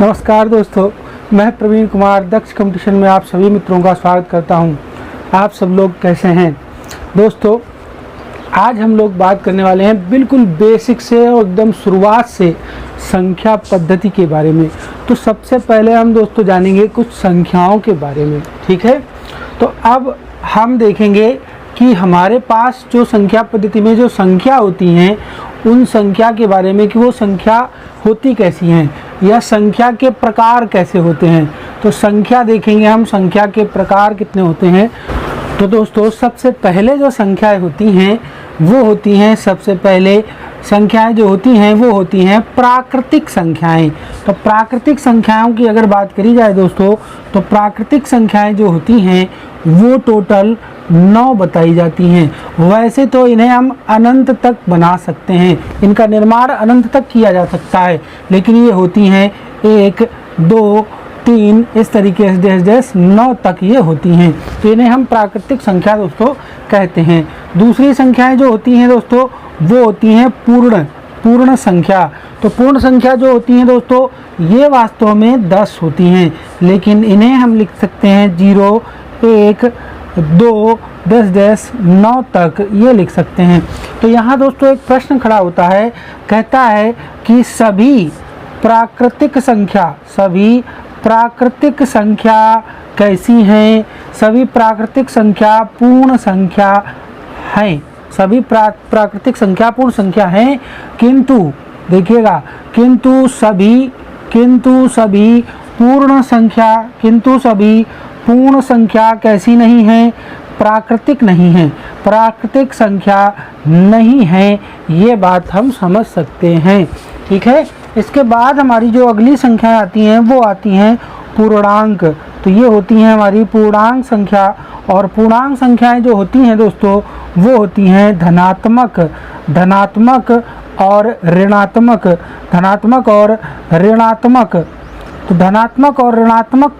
नमस्कार दोस्तों, मैं प्रवीण कुमार दक्ष कंपटीशन में आप सभी मित्रों का स्वागत करता हूं। आप सब लोग कैसे हैं दोस्तों? आज हम लोग बात करने वाले हैं बिल्कुल बेसिक से और एकदम शुरुआत से संख्या पद्धति के बारे में। तो सबसे पहले हम दोस्तों जानेंगे कुछ संख्याओं के बारे में, ठीक है। तो अब हम देखेंगे कि हमारे पास जो संख्या पद्धति में जो संख्या होती हैं उन संख्या के बारे में कि वो संख्या होती कैसी हैं या संख्या के प्रकार कैसे होते हैं। तो संख्या देखेंगे हम, संख्या के प्रकार कितने होते हैं। तो दोस्तों सबसे पहले जो संख्याएं होती हैं वो होती हैं, सबसे पहले संख्याएं जो होती हैं वो होती हैं प्राकृतिक संख्याएं। तो प्राकृतिक संख्याओं की अगर बात करी जाए दोस्तों, तो प्राकृतिक संख्याएं जो होती हैं वो टोटल 9 बताई जाती हैं। वैसे तो इन्हें हम अनंत तक बना सकते हैं, इनका निर्माण अनंत तक किया जा सकता है, लेकिन ये होती हैं 1, 2, 3 इस तरीके से जैसे 9 तक ये होती हैं। तो इन्हें हम प्राकृतिक संख्या दोस्तों कहते हैं। दूसरी संख्याएं जो होती हैं दोस्तों वो होती हैं पूर्ण संख्या। तो पूर्ण संख्या जो होती हैं दोस्तों ये वास्तव में 10 होती हैं, लेकिन इन्हें हम लिख सकते हैं 0, 1, 2, 10, 9 तक ये लिख सकते हैं। तो यहाँ दोस्तों एक प्रश्न खड़ा होता है, कहता है कि सभी प्राकृतिक संख्या कैसी हैं? सभी प्राकृतिक संख्या पूर्ण संख्या हैं। सभी प्राकृतिक संख्या पूर्ण संख्या हैं, किंतु देखिएगा किंतु सभी पूर्ण संख्या कैसी नहीं है? प्राकृतिक नहीं है, प्राकृतिक संख्या नहीं है। ये बात हम समझ सकते हैं, ठीक है। इसके बाद हमारी जो अगली संख्याएं आती हैं वो आती हैं पूर्णांक। तो ये होती हैं हमारी पूर्णांक संख्या, और पूर्णांक संख्याएं जो होती हैं दोस्तों वो होती हैं धनात्मक और ऋणात्मक। तो धनात्मक और ऋणात्मक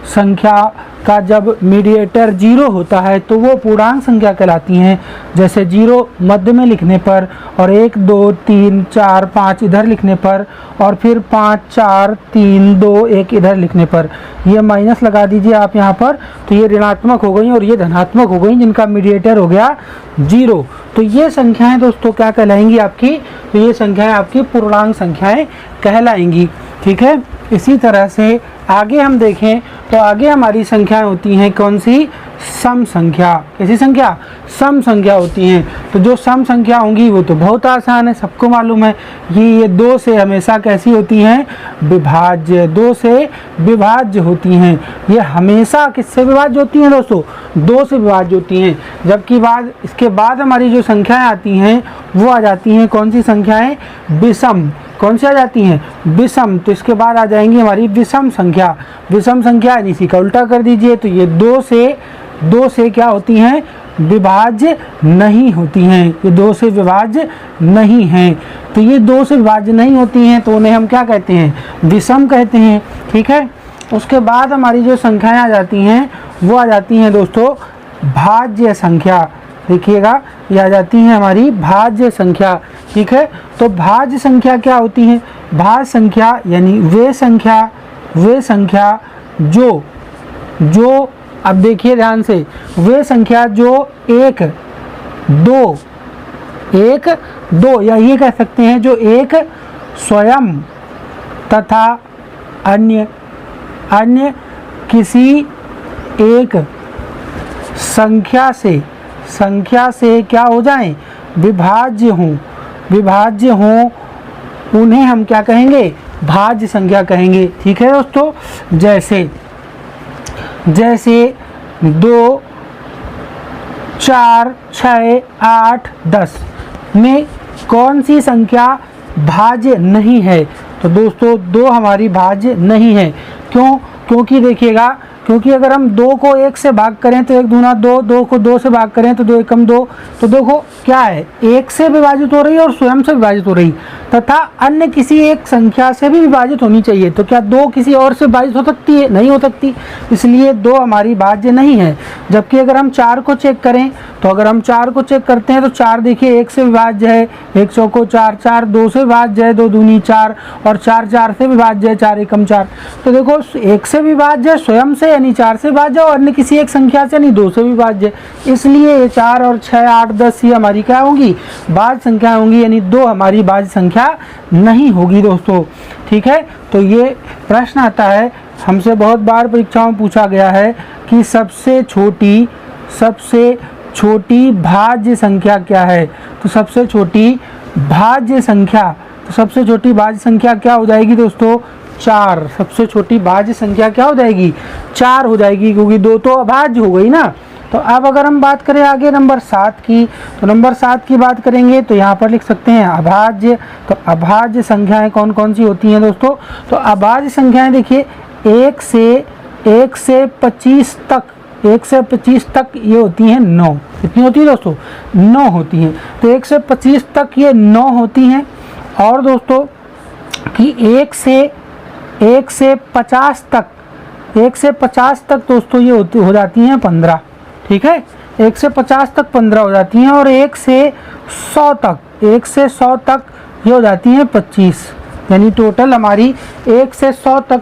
संख्या का जब मीडिएटर 0 होता है तो वो पूर्णांक संख्या कहलाती हैं। जैसे 0 मध्य में लिखने पर, और 1, 2, 3, 4, 5 इधर लिखने पर, और फिर 5, 4, 3, 2, 1 इधर लिखने पर। ये माइनस लगा दीजिए आप यहाँ पर, तो ये ऋणात्मक हो गई और ये धनात्मक हो गई, जिनका मीडिएटर हो गया 0। तो ये संख्याएं दोस्तों क्या कहलाएंगी आपकी? तो ये संख्याएं आपकी पूर्णांक संख्याएं कहलाएंगी, ठीक है। इसी तरह से आगे हम देखें तो आगे हमारी संख्याएं होती हैं कौन सी? सम संख्या। कैसी संख्या? सम संख्या होती हैं। तो जो सम संख्या होंगी वो तो बहुत आसान है, सबको मालूम है। ये 2 से हमेशा कैसी होती हैं? विभाज्य। 2 से विभाज्य होती हैं। ये हमेशा किससे विभाज्य होती हैं दोस्तों? 2 से विभाज्य होती हैं। जबकि इसके बाद हमारी जो संख्याएं आती हैं वो आ जाती हैं कौन सी संख्याएं? विषम। कौन सी आ जाती हैं? विषम। तो इसके बाद आ जाएंगी हमारी विषम संख्या। विषम संख्या इसी का उल्टा कर दीजिए, तो ये 2 से क्या होती हैं? विभाज्य नहीं होती हैं। ये 2 से विभाज्य नहीं हैं। तो ये 2 से विभाज्य नहीं होती हैं तो उन्हें हम क्या कहते हैं? विषम कहते हैं, ठीक है। उसके बाद हमारी जो संख्याएं आ जाती हैं वो आ जाती हैं दोस्तों भाज्य संख्या। देखिएगा ये आ जाती हैं हमारी भाज्य संख्या, ठीक है। तो भाज्य संख्या क्या होती है? भाज्य संख्या यानी वे संख्या जो अब देखिए ध्यान से, वे संख्या जो 1, 2 या ये कह सकते हैं जो एक स्वयं तथा अन्य किसी एक संख्या से क्या हो जाएं? विभाज्य हों, उन्हें हम क्या कहेंगे? भाज्य संख्या कहेंगे, ठीक है दोस्तों। जैसे 2, 4, 6, 8, 10 में कौन सी संख्या भाज्य नहीं है? तो दोस्तों 2 हमारी भाज्य नहीं है। क्यों? क्योंकि देखिएगा क्योंकि अगर हम 2 को 1 से भाग करें तो 1 दूना 2, 2 को 2 से भाग करें तो 2 एकम 2। तो देखो क्या है, 1 से विभाजित हो रही है और स्वयं से विभाजित हो रही तथा अन्य किसी एक संख्या से भी विभाजित होनी चाहिए। तो क्या 2 किसी और से विभाजित हो सकती है? नहीं हो सकती, इसलिए 2 हमारी भाज्य नहीं है। जबकि अगर हम 4 को चेक करें तो अगर हम 4 को चेक करते हैं तो 4 देखिए 1 से विभाज्य है, 1 चौको 4, 4 2 से विभाज्य है, 2 दूनी 4 और 4 4 से विभाज्य है, 4 एकम 4। तो देखो 1 से विभाज्य स्वयं से यानी 4 से विभाज्य और अन्य किसी एक संख्या से यानी 2 से विभाज्य, इसलिए 4 और 6 8 10 ये हमारी क्या होंगी? भाज्य संख्या होंगी, यानी 2 हमारी भाज्य संख्या नहीं होगी दोस्तों। ठीक है, तो ये प्रश्न आता है, हमसे बहुत बार परीक्षाओं में पूछा गया है कि सबसे छोटी भाज्य संख्या क्या है? तो सबसे छोटी भाज्य संख्या क्या हो जाएगी दोस्तों? 4। सबसे छोटी भाज्य संख्या क्या हो जाएगी? 4 हो जाएगी, क्योंकि 2 तो अभाज्य हो गई ना। तो अब अगर हम बात करें आगे नंबर 7 की, तो नंबर 7 की बात करेंगे तो यहाँ पर लिख सकते हैं अभाज्य। तो अभाज्य संख्याएं कौन कौन सी होती हैं दोस्तों? तो अभाज्य संख्याएं देखिए 1 से 25 तक ये होती हैं 9। कितनी होती है दोस्तों? 9 होती हैं। तो 1 से 25 तक ये 9 होती हैं। और दोस्तों कि 1 से 50 तक दोस्तों ये हो जाती हैं 15। ठीक है, 1 से 50 तक 15 हो जाती हैं। और 1 से 100 तक ये हो जाती हैं 25। यानी टोटल हमारी 1 से 100 तक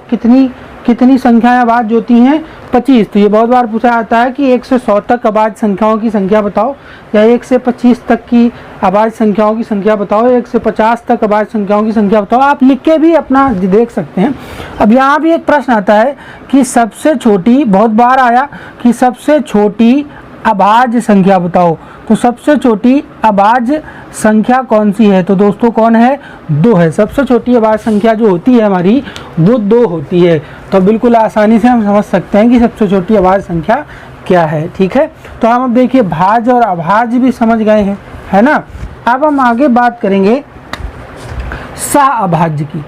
कितनी संख्याएं अभाज्य होती हैं? 25। तो ये बहुत बार पूछा जाता है कि 1 से 100 तक अभाज्य संख्याओं की संख्या बताओ, या 1 से 25 तक की अभाज्य संख्याओं की संख्या बताओ, 1 से 50 तक अभाज्य संख्याओं की संख्या बताओ। आप लिख के भी अपना देख सकते हैं। अब यहाँ भी एक प्रश्न आता है कि सबसे छोटी, बहुत बार आया कि सबसे छोटी अभाज्य संख्या बताओ। तो सबसे छोटी अभाज्य संख्या कौन सी है? तो दोस्तों कौन है? 2 है। सबसे छोटी अभाज्य संख्या जो होती है हमारी वो 2 होती है। तो बिल्कुल आसानी से हम समझ सकते हैं कि सबसे छोटी अभाज्य संख्या क्या है। ठीक है, तो हम अब देखिए भाज्य और अभाज्य भी समझ गए हैं, है ना। अब हम आगे बात करेंगे सह अभाज्य की।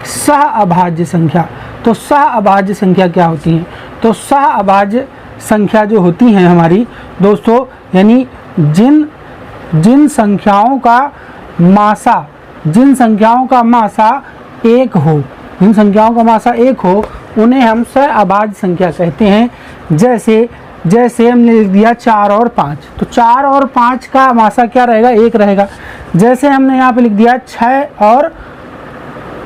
सह अभाज्य संख्या, तो सह अभाज्य संख्या क्या होती है? तो सह अभाज्य संख्या जो होती हैं हमारी दोस्तों, यानी जिन संख्याओं का मासा 1 हो, उन्हें हम सह अभाज्य संख्या कहते हैं। जैसे हमने लिख दिया 4 और 5, तो 4 और 5 का मासा क्या रहेगा? 1 रहेगा। जैसे हमने यहाँ पे लिख दिया 6 और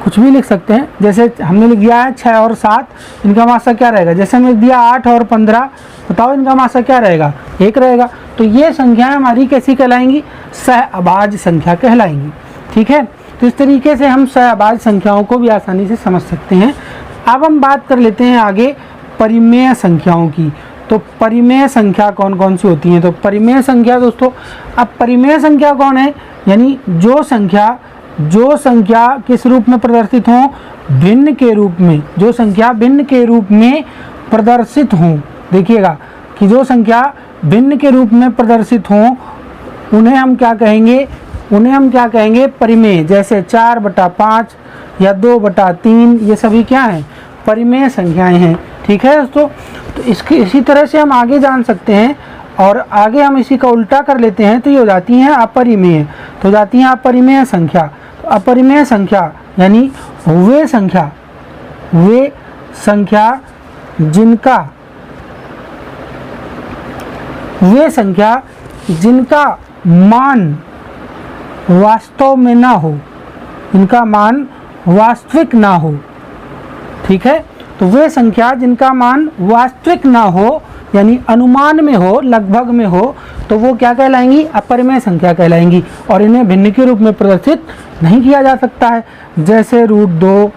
कुछ भी लिख सकते हैं, जैसे हमने लिख दिया है 6 और 7, इनका मासा क्या रहेगा? जैसे हमने लिख दिया 8 और 15, बताओ इनका मासा क्या रहेगा? 1 रहेगा। तो ये संख्याएं हमारी कैसी कहलाएंगी? सह अभाज्य संख्या कहलाएंगी। ठीक है, तो इस तरीके से हम सह अभाज्य संख्याओं को भी आसानी से समझ सकते हैं। अब हम बात कर लेते हैं आगे परिमेय संख्याओं की। तो परिमेय संख्या कौन कौन सी होती हैं? तो परिमेय संख्या दोस्तों, अब परिमेय संख्या कौन है? यानी जो संख्या किस रूप में प्रदर्शित हो? भिन्न के रूप में। जो संख्या भिन्न के रूप में प्रदर्शित हो, देखिएगा कि जो संख्या भिन्न के रूप में प्रदर्शित हो, उन्हें हम क्या कहेंगे? परिमेय। जैसे 4/5 या 2/3, ये सभी क्या हैं? परिमेय संख्याएं हैं। ठीक है दोस्तों, तो इसी तरह से हम आगे जान सकते हैं। और आगे हम इसी का उल्टा कर लेते हैं तो ये हो जाती हैं अपरिमेय। तो जाती हैं अपरिमेय संख्या। तो अपरिमेय संख्या यानी वे संख्या जिनका मान वास्तव में ना हो, इनका मान वास्तविक ना हो। ठीक है, तो वे संख्या जिनका मान वास्तविक ना हो, यानी अनुमान में हो, लगभग में हो, तो वो क्या कहलाएंगी? अपरिमेय संख्या कहलाएंगी। और इन्हें भिन्न के रूप में प्रदर्शित नहीं किया जा सकता है। जैसे √2,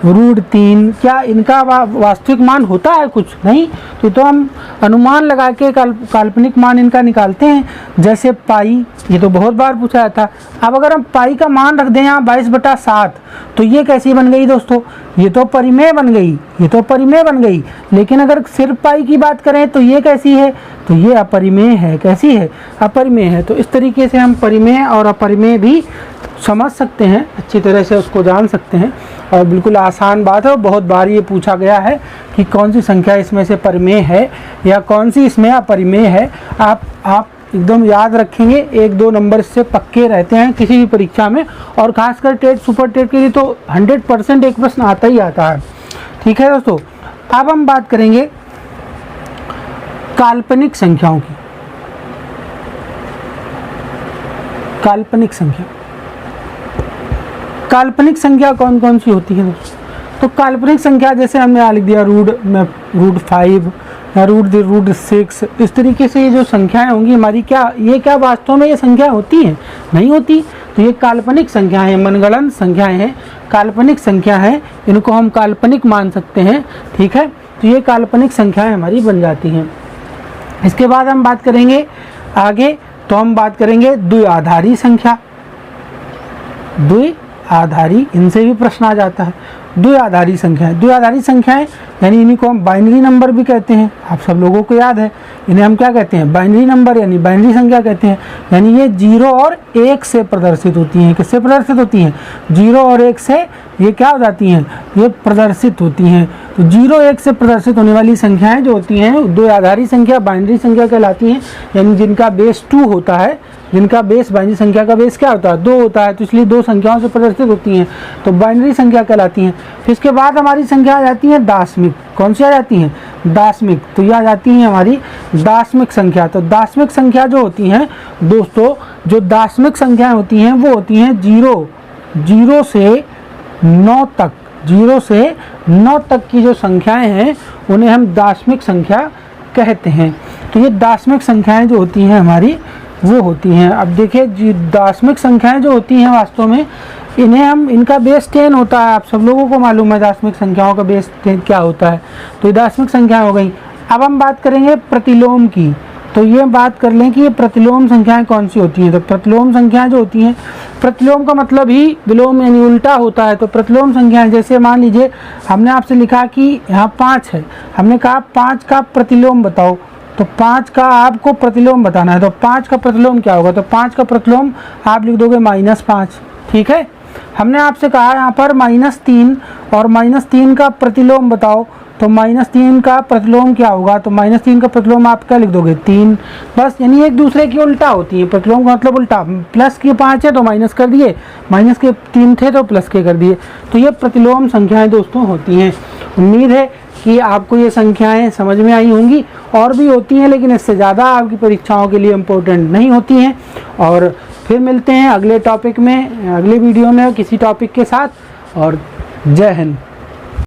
√3, क्या इनका वास्तविक मान होता है? कुछ नहीं। तो हम अनुमान लगा के काल्पनिक मान इनका निकालते हैं। जैसे पाई, ये तो बहुत बार पूछा जाता। अब अगर हम पाई का मान रख दें यहाँ 22/7, तो ये कैसी बन गई दोस्तों? ये तो परिमेय बन गई। लेकिन अगर सिर्फ पाई की बात करें तो ये कैसी है? तो ये अपरिमेय है। कैसी है? अपरिमेय है। तो इस तरीके से हम परिमेय और अपरिमेय भी समझ सकते हैं, अच्छी तरह से उसको जान सकते हैं। और बिल्कुल आसान बात है और बहुत बार ये पूछा गया है कि कौन सी संख्या इसमें से परिमेय है या कौन सी इसमें अपरिमेय है। आप एकदम याद रखेंगे, 1-2 नंबर से पक्के रहते हैं किसी भी परीक्षा में, और खासकर टेट सुपर टेट के लिए तो 100% एक प्रश्न आता ही आता है। ठीक है दोस्तों, अब हम बात करेंगे काल्पनिक संख्याओं की। काल्पनिक संख्या कौन कौन सी होती है दोस्तों? तो काल्पनिक संख्या जैसे हमने यहाँ लिख दिया √5 या √6, इस तरीके से ये जो संख्याएं होंगी हमारी, क्या वास्तव में ये संख्या होती हैं? नहीं होती। तो ये काल्पनिक संख्याएं हैं, मनगढ़ंत संख्याएं हैं, काल्पनिक संख्या है, इनको हम काल्पनिक मान सकते हैं। ठीक है, तो ये काल्पनिक संख्याएं हमारी बन जाती हैं। इसके बाद हम बात करेंगे आगे, तो हम बात करेंगे द्विआधारी संख्या। द्विआधारी, इनसे भी प्रश्न आ जाता है। द्विआधारी संख्याएं यानी इन्हीं को हम बाइनरी नंबर भी कहते हैं, आप सब लोगों को याद है। इन्हें हम क्या कहते हैं? बाइनरी नंबर यानी बाइनरी संख्या कहते हैं। यानी ये 0 और 1 से प्रदर्शित होती हैं। किससे प्रदर्शित होती हैं? 0 और 1 से ये क्या हो जाती हैं? ये प्रदर्शित होती हैं। तो 0, 1 से प्रदर्शित होने वाली संख्याएं जो होती हैं द्विआधारी संख्या, बाइनरी संख्या कहलाती हैं। यानी जिनका बेस 2 होता है, जिनका बेस, बाइनरी संख्या का बेस क्या होता है? 2 होता है, तो इसलिए 2 संख्याओं से प्रदर्शित होती हैं, तो बाइनरी संख्या कहलाती हैं। फिर इसके बाद हमारी संख्या आ जाती है दाशमिक। कौन सी आ जाती हैं? दाशमिक। तो ये आ जाती है हमारी दाशमिक संख्या। तो दाशमिक संख्या जो होती हैं दोस्तों, जो दाशमिक संख्याएं होती हैं वो होती हैं 0 से 9 तक। 0 से 9 तक की जो संख्याएं हैं उन्हें हम दाशमिक संख्या कहते हैं। तो ये दाशमिक संख्याएं जो होती हैं हमारी वो होती हैं। अब देखिए, दाशमिक संख्याएं जो होती हैं वास्तव में इनका बेस 10 होता है। आप सब लोगों को मालूम है दाशमिक संख्याओं का बेस 10 क्या होता है। तो ये दाशमिक संख्याएं हो गई। अब हम बात करेंगे प्रतिलोम की। तो ये बात कर लें कि ये प्रतिलोम संख्याएं कौन सी होती हैं। तो प्रतिलोम संख्याएं जो होती हैं, प्रतिलोम का मतलब ही विलोम यानी उल्टा होता है। तो प्रतिलोम संख्याएं, जैसे मान लीजिए हमने आपसे लिखा कि यहाँ 5 है, हमने कहा 5 का प्रतिलोम बताओ, तो 5 का आपको प्रतिलोम बताना है। तो 5 का प्रतिलोम क्या होगा? तो 5 का प्रतिलोम आप लिख दोगे -5। ठीक है, हमने आपसे कहा यहाँ पर -3 और -3 का प्रतिलोम बताओ, तो -3 का प्रतिलोम क्या होगा? तो -3 का प्रतिलोम आप क्या लिख दोगे? 3। बस, यानी एक दूसरे की उल्टा होती है। प्रतिलोम का मतलब उल्टा, प्लस के 5 है तो माइनस कर दिए, माइनस के 3 थे तो प्लस के कर दिए। तो ये प्रतिलोम संख्याएं दोस्तों होती हैं। उम्मीद है कि आपको ये संख्याएं समझ में आई होंगी। और भी होती हैं लेकिन इससे ज़्यादा आपकी परीक्षाओं के लिए इम्पोर्टेंट नहीं होती हैं। और फिर मिलते हैं अगले टॉपिक में, अगले वीडियो में किसी टॉपिक के साथ। और जय हिंद।